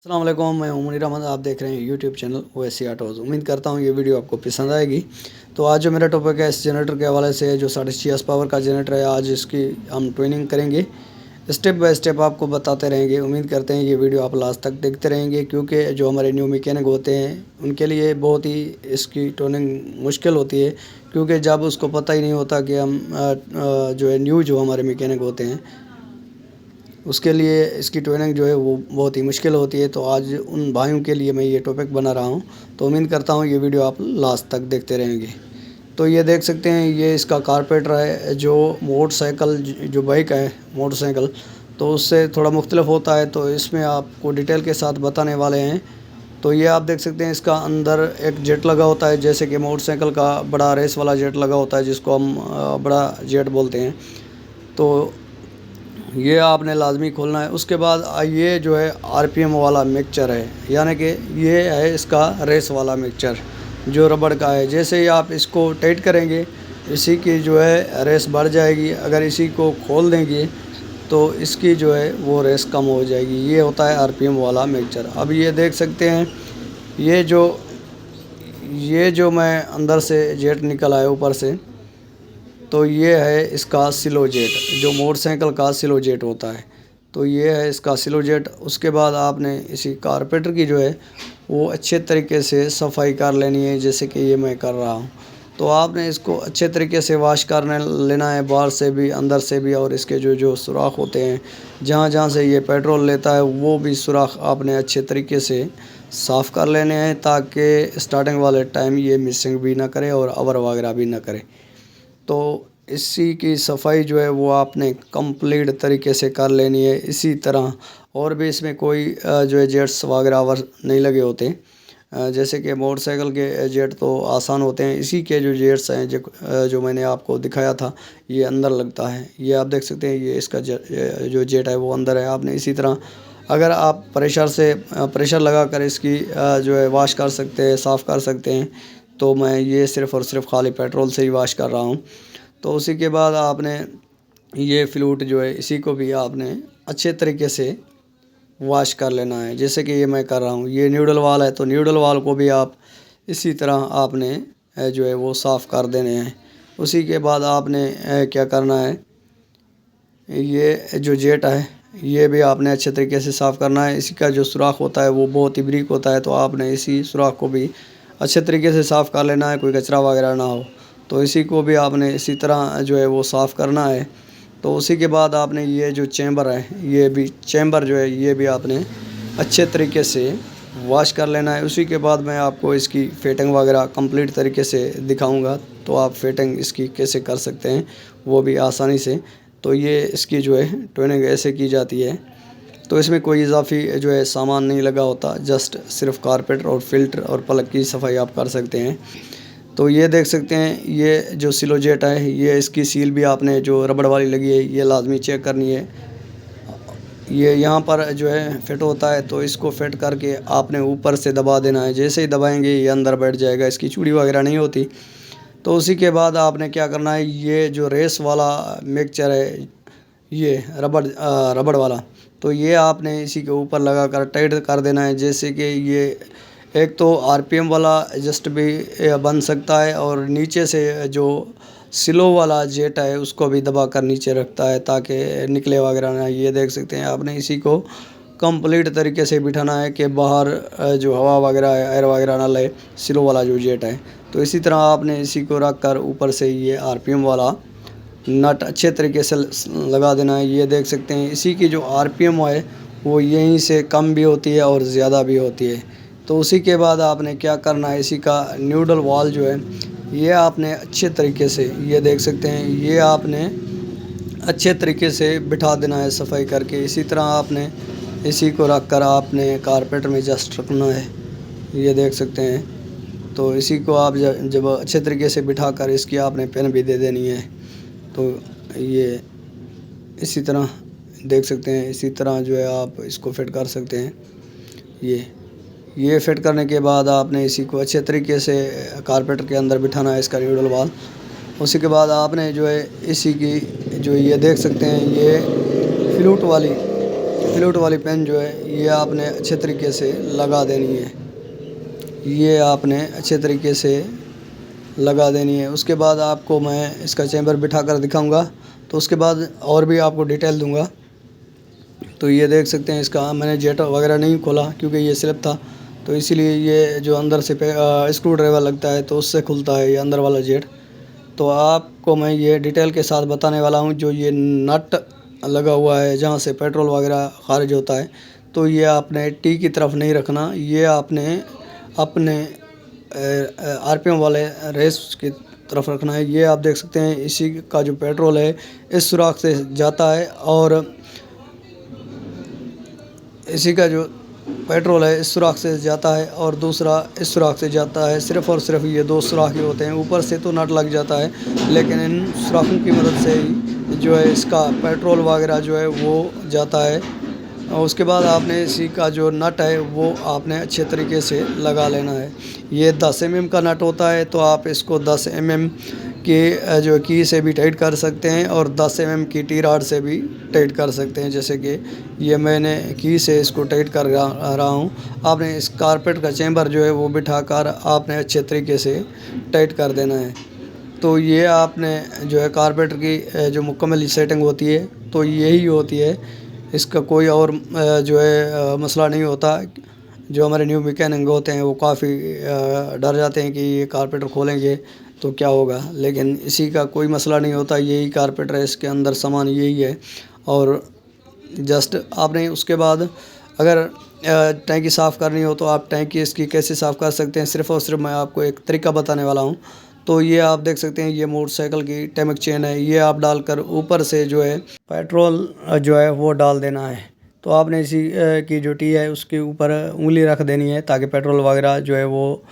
अस्सलाम वालेकुम, मैं हूं मुनीर अहमद। आप देख रहे हैं यूट्यूब चैनल ओएसी ऑटोज़। उम्मीद करता हूं ये वीडियो आपको पसंद आएगी। तो आज जो मेरा टॉपिक है इस जनरेटर के हवाले से है, जो 6.5 पावर का जनरेटर है। आज इसकी हम ट्यूनिंग करेंगे, स्टेप बाय स्टेप आपको बताते रहेंगे। उम्मीद करते हैं ये वीडियो आप लास्ट तक देखते रहेंगे, क्योंकि जो हमारे न्यू मैकेनिक होते हैं उनके लिए बहुत ही इसकी ट्यूनिंग मुश्किल होती है, क्योंकि जब उसको पता ही नहीं होता कि हम जो है न्यू जो हमारे मैकेनिक होते हैं उसके लिए इसकी ट्रेनिंग जो है वो बहुत ही मुश्किल होती है। तो आज उन भाइयों के लिए मैं ये टॉपिक बना रहा हूँ। तो उम्मीद करता हूँ ये वीडियो आप लास्ट तक देखते रहेंगे। तो ये देख सकते हैं, ये इसका कारपेटर है। जो मोटरसाइकिल जो बाइक है मोटरसाइकिल, तो उससे थोड़ा मुख्तलिफ होता है, तो इसमें आपको डिटेल के साथ बताने वाले हैं। तो ये आप देख सकते हैं, इसका अंदर एक जेट लगा होता है, जैसे कि मोटरसाइकिल का बड़ा रेस वाला जेट लगा होता है, जिसको हम बड़ा जेट बोलते हैं। तो ये आपने लाजमी खोलना है। उसके बाद ये जो है आरपीएम वाला मिक्सचर है, यानी कि ये है इसका रेस वाला मिक्सचर जो रबड़ का है। जैसे ही आप इसको टाइट करेंगे, इसी की जो है रेस बढ़ जाएगी। अगर इसी को खोल देंगे तो इसकी जो है वो रेस कम हो जाएगी। ये होता है आरपीएम वाला मिक्सचर। अब ये देख सकते हैं, ये जो मैं अंदर से जेट निकल आया ऊपर से, तो ये है इसका स्लो जेट, जो मोटरसाइकिल का स्लो जेट होता है। तो ये है इसका स्लो जेट। उसके बाद आपने इसी कारपेटर की जो है वो अच्छे तरीके से सफाई कर लेनी है, जैसे कि ये मैं कर रहा हूँ। तो आपने इसको अच्छे तरीके से वॉश करने लेना है, बाहर से भी अंदर से भी। और इसके जो जो सुराख होते हैं, जहाँ जहाँ से ये पेट्रोल लेता है, वो भी सुराख आपने अच्छे तरीके से साफ़ कर लेने हैं, ताकि स्टार्टिंग वाले टाइम ये मिसिंग भी ना करे और अवर वगैरह भी ना करे। तो इसी की सफाई जो है वो आपने कंप्लीट तरीके से कर लेनी है। इसी तरह और भी इसमें कोई जो है जेट्स वगैरह नहीं लगे होते। जैसे कि मोटरसाइकिल के जेट तो आसान होते हैं, इसी के जो जेट्स हैं जो मैंने आपको दिखाया था, ये अंदर लगता है। ये आप देख सकते हैं, ये इसका जो जेट है वो अंदर है। आपने इसी तरह अगर आप प्रेशर लगा कर इसकी जो है वॉश कर सकते हैं, साफ़ कर सकते हैं। तो मैं ये सिर्फ़ और सिर्फ खाली पेट्रोल से ही वॉश कर रहा हूँ। तो उसी के बाद आपने ये फ्लूट जो है, इसी को भी आपने अच्छे तरीके से वॉश कर लेना है, जैसे कि ये मैं कर रहा हूँ। ये न्यूडल वाल है, तो न्यूडल वाल को भी आप इसी तरह आपने जो है वो साफ़ कर देने हैं। उसी के बाद आपने क्या करना है, ये जो जेट है ये भी आपने अच्छे तरीके से साफ़ करना है। इसी का जो सुराख होता है वो बहुत ही बारीक होता है, तो आपने इसी सुराख को भी अच्छे तरीके से साफ़ कर लेना है, कोई कचरा वगैरह ना हो। तो इसी को भी आपने इसी तरह जो है वो साफ़ करना है। तो उसी के बाद आपने ये जो चैम्बर है, ये भी चैम्बर जो है ये भी आपने अच्छे तरीके से वॉश कर लेना है। उसी के बाद मैं आपको इसकी फिटिंग वगैरह कंप्लीट तरीके से दिखाऊंगा, तो आप फिटिंग इसकी कैसे कर सकते हैं वो भी आसानी से। तो ये इसकी जो है ट्यूनिंग ऐसे की जाती है। तो इसमें कोई इजाफी जो है सामान नहीं लगा होता, जस्ट सिर्फ कारपेटर और फिल्टर और प्लग की सफाई आप कर सकते हैं। तो ये देख सकते हैं, ये जो सिलो जेट है, ये इसकी सील भी आपने जो रबड़ वाली लगी है ये लाजमी चेक करनी है। ये यहाँ पर जो है फिट होता है, तो इसको फिट करके आपने ऊपर से दबा देना है। जैसे ही दबाएंगे ये अंदर बैठ जाएगा, इसकी चूड़ी वगैरह नहीं होती। तो उसी के बाद आपने क्या करना है, ये जो रेस वाला मिक्सचर है, ये रबड़ वाला, तो ये आपने इसी के ऊपर लगा कर टाइट कर देना है। जैसे कि ये एक तो आरपीएम वाला एडजस्ट भी बन सकता है, और नीचे से जो स्लो वाला जेट है उसको भी दबा कर नीचे रखता है, ताकि निकले वगैरह ना। ये देख सकते हैं, आपने इसी को कंप्लीट तरीके से बिठाना है कि बाहर जो हवा वगैरह है, एयर वगैरह ना ले, स्लो वाला जो जेट है। तो इसी तरह आपने इसी को रख कर ऊपर से ये आरपीएम वाला नट अच्छे तरीके से लगा देना है। ये देख सकते हैं, इसी की जो आरपीएम है वो यहीं से कम भी होती है और ज़्यादा भी होती है। तो उसी के बाद आपने क्या करना है, इसी का न्यूडल वाल जो है ये आपने अच्छे तरीके से, ये देख सकते हैं, ये आपने अच्छे तरीके से बिठा देना है सफाई करके। इसी तरह आपने इसी को रख कर आपने कारपेट में जस्ट रखना है, ये देख सकते हैं। तो इसी को आप जब अच्छे तरीके से बिठा कर इसकी आपने पिन भी दे देनी है। तो ये इसी तरह देख सकते हैं, इसी तरह जो है आप इसको फिट कर सकते हैं। ये फिट करने के बाद आपने इसी को अच्छे तरीके से कारपेटर के अंदर बिठाना है, इसका न्यूडल वाल। उसी के बाद आपने जो है इसी की जो ये देख सकते हैं, ये फ्लूट वाली फ्लूट वाली पेन जो है ये आपने अच्छे तरीके से लगा देनी है। ये आपने अच्छे तरीके से लगा देनी है। उसके बाद आपको मैं इसका चैम्बर बिठा कर दिखाऊंगा, तो उसके बाद और भी आपको डिटेल दूंगा। तो ये देख सकते हैं, इसका मैंने जेट वगैरह नहीं खोला क्योंकि ये स्लिप था, तो इसीलिए ये जो अंदर से स्क्रू ड्राइवर लगता है तो उससे खुलता है ये अंदर वाला जेट। तो आपको मैं ये डिटेल के साथ बताने वाला हूँ। जो ये नट लगा हुआ है जहाँ से पेट्रोल वगैरह खारिज होता है, तो ये आपने टी की तरफ नहीं रखना, ये आपने अपने आरपीएम वाले रेस की तरफ रखना है। ये आप देख सकते हैं, इसी का जो पेट्रोल है इस सुराख से जाता है और इसी का जो पेट्रोल है इस सुराख से जाता है और दूसरा इस सुराख से जाता है। सिर्फ़ और सिर्फ ये 2 सुराख ही होते हैं, ऊपर से तो नट लग जाता है, लेकिन इन सुराखों की मदद से ही जो है इसका पेट्रोल वगैरह जो है वो जाता है। और उसके बाद आपने इसी का जो नट है वो आपने अच्छे तरीके से लगा लेना है। ये 10 mm का नट होता है, तो आप इसको 10 mm की जो की से भी टाइट कर सकते हैं और 10 mm की टी रॉड से भी टाइट कर सकते हैं। जैसे कि ये मैंने की से इसको टाइट कर रहा हूँ। आपने इस कारपेट का चैम्बर जो है वो बिठाकर आपने अच्छे तरीके से टाइट कर देना है। तो ये आपने जो है कारपेट की जो मुकम्मल सेटिंग होती है तो यही होती है, इसका कोई और जो है मसला नहीं होता। जो हमारे न्यू मैकेनिक होते हैं वो काफ़ी डर जाते हैं कि ये कारपेटर खोलेंगे तो क्या होगा, लेकिन इसी का कोई मसला नहीं होता। यही कारपेटर है, इसके अंदर सामान यही है। और जस्ट आपने उसके बाद अगर टैंकी साफ़ करनी हो तो आप टैंकी इसकी कैसे साफ़ कर सकते हैं, सिर्फ़ और सिर्फ मैं आपको एक तरीका बताने वाला हूँ। तो ये आप देख सकते हैं, ये मोटरसाइकिल की टैमक चेन है, ये आप डालकर ऊपर से जो है पेट्रोल जो है वो डाल देना है। तो आपने इसी की जो टी है उसके ऊपर उंगली रख देनी है ताकि पेट्रोल वगैरह जो है वो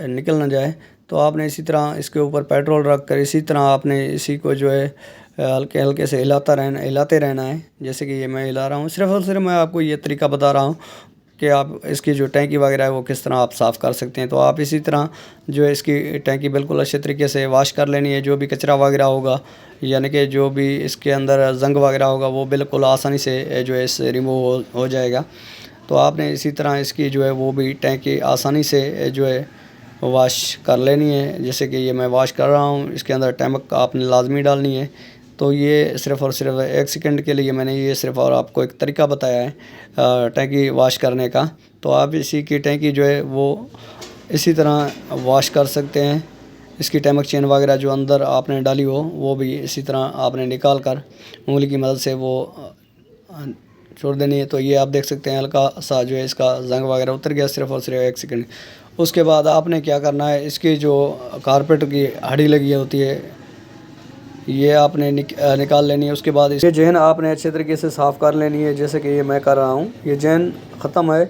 निकल ना जाए। तो आपने इसी तरह इसके ऊपर पेट्रोल रख कर इसी तरह आपने इसी को जो है हल्के हल्के से हिलाते रहना है। जैसे कि ये मैं हिला रहा हूँ, सिर्फ़ और सिर्फ मैं आपको ये तरीका बता रहा हूँ कि आप इसकी जो टैंकी वगैरह है वो किस तरह आप साफ़ कर सकते हैं। तो आप इसी तरह जो है इसकी टैंकी बिल्कुल अच्छे तरीके से वॉश कर लेनी है। जो भी कचरा वगैरह होगा, यानी कि जो भी इसके अंदर जंग वगैरह होगा, वो बिल्कुल आसानी से जो है इससे रिमूव हो जाएगा। तो आपने इसी तरह इसकी जो है वो भी टैंकी आसानी से जो है वॉश कर लेनी है। जैसे कि ये मैं वॉश कर रहा हूँ, इसके अंदर टैमक आपने लाजमी डालनी है। तो ये सिर्फ़ और सिर्फ 1 सेकंड के लिए मैंने ये सिर्फ़ और आपको एक तरीका बताया है टैंकी वॉश करने का। तो आप इसी की टैंकी जो है वो इसी तरह वॉश कर सकते हैं। इसकी टैमक चेन वगैरह जो अंदर आपने डाली हो वो भी इसी तरह आपने निकाल कर उंगली की मदद से वो छोड़ देनी है। तो ये आप देख सकते हैं, हल्का सा जो है इसका जंग वगैरह उतर गया, सिर्फ़ और सिर्फ 1 सेकंड। उसके बाद आपने क्या करना है, इसकी जो कारपेट की हड्डी लगी होती है ये आपने निकाल लेनी है। उसके बाद ये जैन आपने अच्छे तरीके से साफ़ कर लेनी है, जैसे कि ये मैं कर रहा हूँ। ये जैन ख़त्म है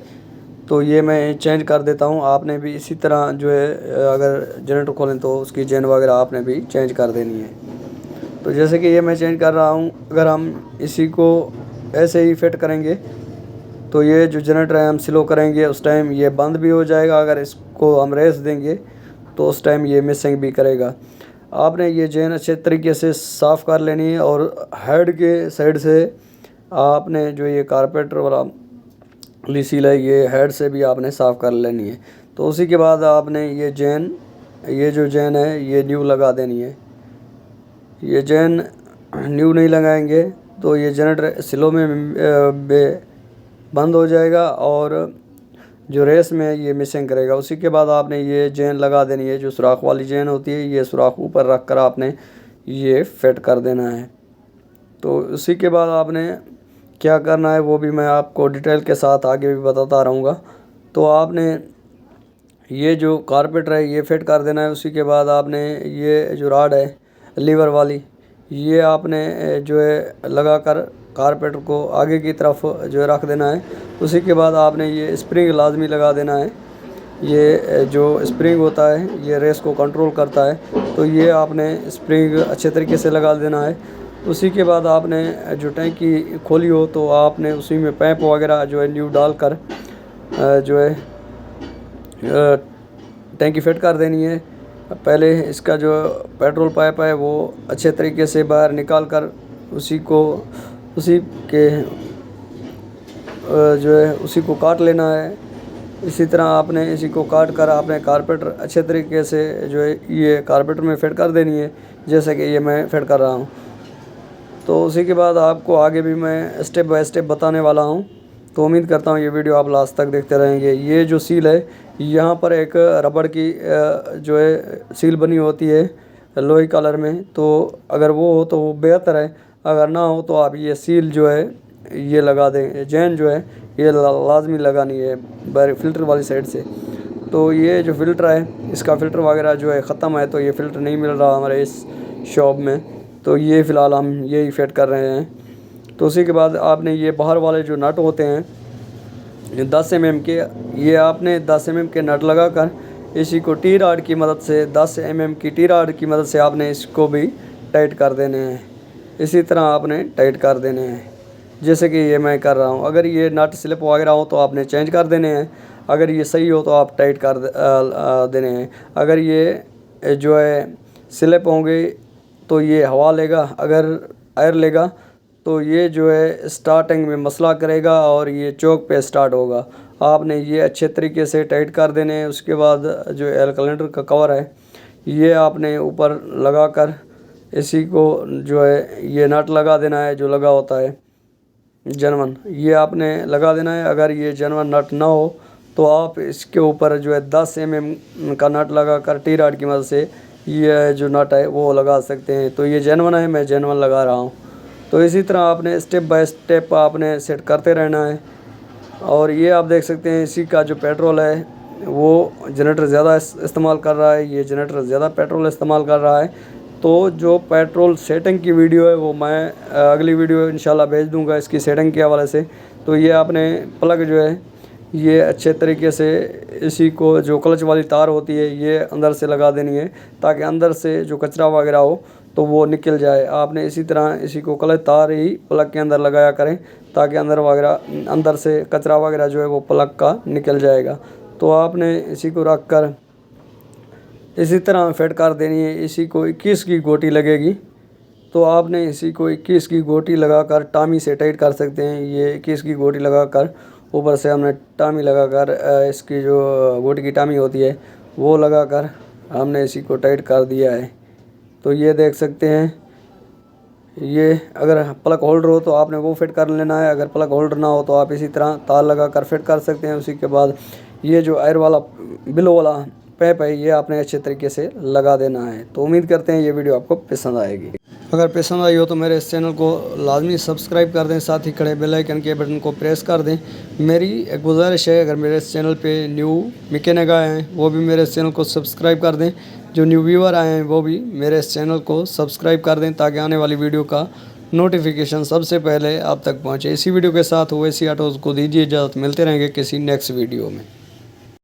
तो ये मैं चेंज कर देता हूँ। आपने भी इसी तरह जो है अगर जनरेटर खोलें तो उसकी जैन वगैरह आपने भी चेंज कर देनी है। तो जैसे कि ये मैं चेंज कर रहा हूँ, अगर हम इसी को ऐसे ही फिट करेंगे तो ये जो जनरेटर है हम स्लो करेंगे उस टाइम ये बंद भी हो जाएगा। अगर इसको हम रेस देंगे तो उस टाइम ये मिसिंग भी करेगा। आपने ये चेन अच्छे तरीके से साफ़ कर लेनी है और हेड के साइड से आपने जो ये कारपेटर वाला सील है ये हेड से भी आपने साफ़ कर लेनी है। तो उसी के बाद आपने ये जो चेन है ये न्यू लगा देनी है। ये चेन न्यू नहीं लगाएंगे तो ये जनरेटर स्लो में बंद हो जाएगा और जो रेस में ये मिसिंग करेगा। उसी के बाद आपने ये चेन लगा देनी है, जो सुराख वाली चेन होती है ये सुराख ऊपर रख कर आपने ये फिट कर देना है। तो उसी के बाद आपने क्या करना है वो भी मैं आपको डिटेल के साथ आगे भी बताता रहूँगा। तो आपने ये जो कारपेटर है ये फिट कर देना है। उसी के बाद आपने ये जो रॉड है लीवर वाली ये आपने जो है लगा कर कारपेटर को आगे की तरफ जो है रख देना है। उसी के बाद आपने ये स्प्रिंग लाजमी लगा देना है। ये जो स्प्रिंग होता है ये रेस को कंट्रोल करता है, तो ये आपने स्प्रिंग अच्छे तरीके से लगा देना है। उसी के बाद आपने जो टैंकी खोली हो तो आपने उसी में पैप वगैरह जो है न्यू डाल कर जो है टैंकी फिट कर देनी है। पहले इसका जो पेट्रोल पाइप है वो अच्छे तरीके से बाहर निकाल कर उसी को उसी के जो है उसी को काट लेना है। इसी तरह आपने इसी को काट कर आपने कारपेटर अच्छे तरीके से जो है ये कारपेटर में फिट कर देनी है, जैसे कि ये मैं फिट कर रहा हूँ। तो उसी के बाद आपको आगे भी मैं स्टेप बाय स्टेप बताने वाला हूँ। तो उम्मीद करता हूँ ये वीडियो आप लास्ट तक देखते रहेंगे। ये जो सील है, यहाँ पर एक रबड़ की जो है सील बनी होती है लोहे कलर में, तो अगर वो हो तो वो बेहतर है, अगर ना हो तो आप ये सील जो है ये लगा दें। जैन जो है ये लाजमी लगानी है बाहर फिल्टर वाली साइड से। तो ये जो फ़िल्टर है इसका फ़िल्टर वगैरह जो है ख़त्म है, तो ये फ़िल्टर नहीं मिल रहा हमारे इस शॉप में, तो ये फ़िलहाल हम यही फिट कर रहे हैं। तो उसी के बाद आपने ये बाहर वाले जो नट होते हैं 10 mm के, ये आपने 10 mm के नट लगा कर इसी को टी रॉड की मदद से 10 mm की टी रॉड की मदद से आपने इसको भी टाइट कर देने हैं। इसी तरह आपने टाइट कर देने हैं जैसे कि ये मैं कर रहा हूँ। अगर ये नट स्लिप वगैरह हो तो आपने चेंज कर देने हैं, अगर ये सही हो तो आप टाइट कर देने हैं। अगर ये जो है स्लिप होंगे तो ये हवा लेगा, अगर एयर लेगा तो ये जो है स्टार्टिंग में मसला करेगा और ये चौक पे स्टार्ट होगा। आपने ये अच्छे तरीके से टाइट कर देने हैं। उसके बाद जो एयर कैलेंडर का कवर है ये आपने ऊपर लगा कर इसी को जो है ये नट लगा देना है, जो लगा होता है जेनवन, ये आपने लगा देना है। अगर ये जेनवन नट ना हो तो आप इसके ऊपर जो है 10 mm का नट लगा कर टी रॉड की मदद से ये जो नट है वो लगा सकते हैं। तो ये जेनवन है, मैं जेनवन लगा रहा हूँ। तो इसी तरह आपने स्टेप बाय स्टेप आपने सेट करते रहना है। और ये आप देख सकते हैं इसी का जो पेट्रोल है वो जनरेटर ज़्यादा इस्तेमाल कर रहा है, ये जनरेटर ज़्यादा पेट्रोल इस्तेमाल कर रहा है। तो जो पेट्रोल सेटिंग की वीडियो है वो मैं अगली वीडियो इंशाल्लाह भेज दूंगा इसकी सेटिंग के हवाले से। तो ये आपने प्लग जो है ये अच्छे तरीके से इसी को जो क्लच वाली तार होती है ये अंदर से लगा देनी है, ताकि अंदर से जो कचरा वगैरह हो तो वो निकल जाए। आपने इसी तरह इसी को क्लच तार ही प्लग के अंदर लगाया करें, ताकि अंदर से कचरा वगैरह जो है वो प्लग का निकल जाएगा। तो आपने इसी को रख कर इसी तरह फिट कर देनी है। इसी को 21 की गोटी लगेगी, तो आपने इसी को 21 की गोटी लगाकर टामी से टाइट कर सकते हैं। ये 21 की गोटी लगाकर ऊपर से हमने टामी लगाकर इसकी जो गोटी की टामी होती है वो लगाकर हमने इसी को टाइट कर दिया है। तो ये देख सकते हैं, ये अगर प्लग होल्डर हो तो आपने वो फिट कर लेना है, अगर प्लग होल्डर ना हो तो आप इसी तरह तार लगाकर फिट कर सकते हैं। उसी के बाद ये जो एयर वाला बिलो वाला पैप है ये आपने अच्छे तरीके से लगा देना है। तो उम्मीद करते हैं ये वीडियो आपको पसंद आएगी। अगर पसंद आई हो तो मेरे इस चैनल को लाजमी सब्सक्राइब कर दें, साथ ही खड़े बेल आइकन के बटन को प्रेस कर दें। मेरी एक गुजारिश है, अगर मेरे इस चैनल पे न्यू मैकेनिक आए हैं वो भी मेरे इस चैनल को सब्सक्राइब कर दें, जो न्यू व्यूअर आए हैं वो भी मेरे इस चैनल को सब्सक्राइब कर दें, ताकि आने वाली वीडियो का नोटिफिकेशन सबसे पहले आप तक पहुँचे। इसी वीडियो के साथ ओवैसी ऑटोज़ को दीजिए इजाज़त, मिलते रहेंगे किसी नेक्स्ट वीडियो में।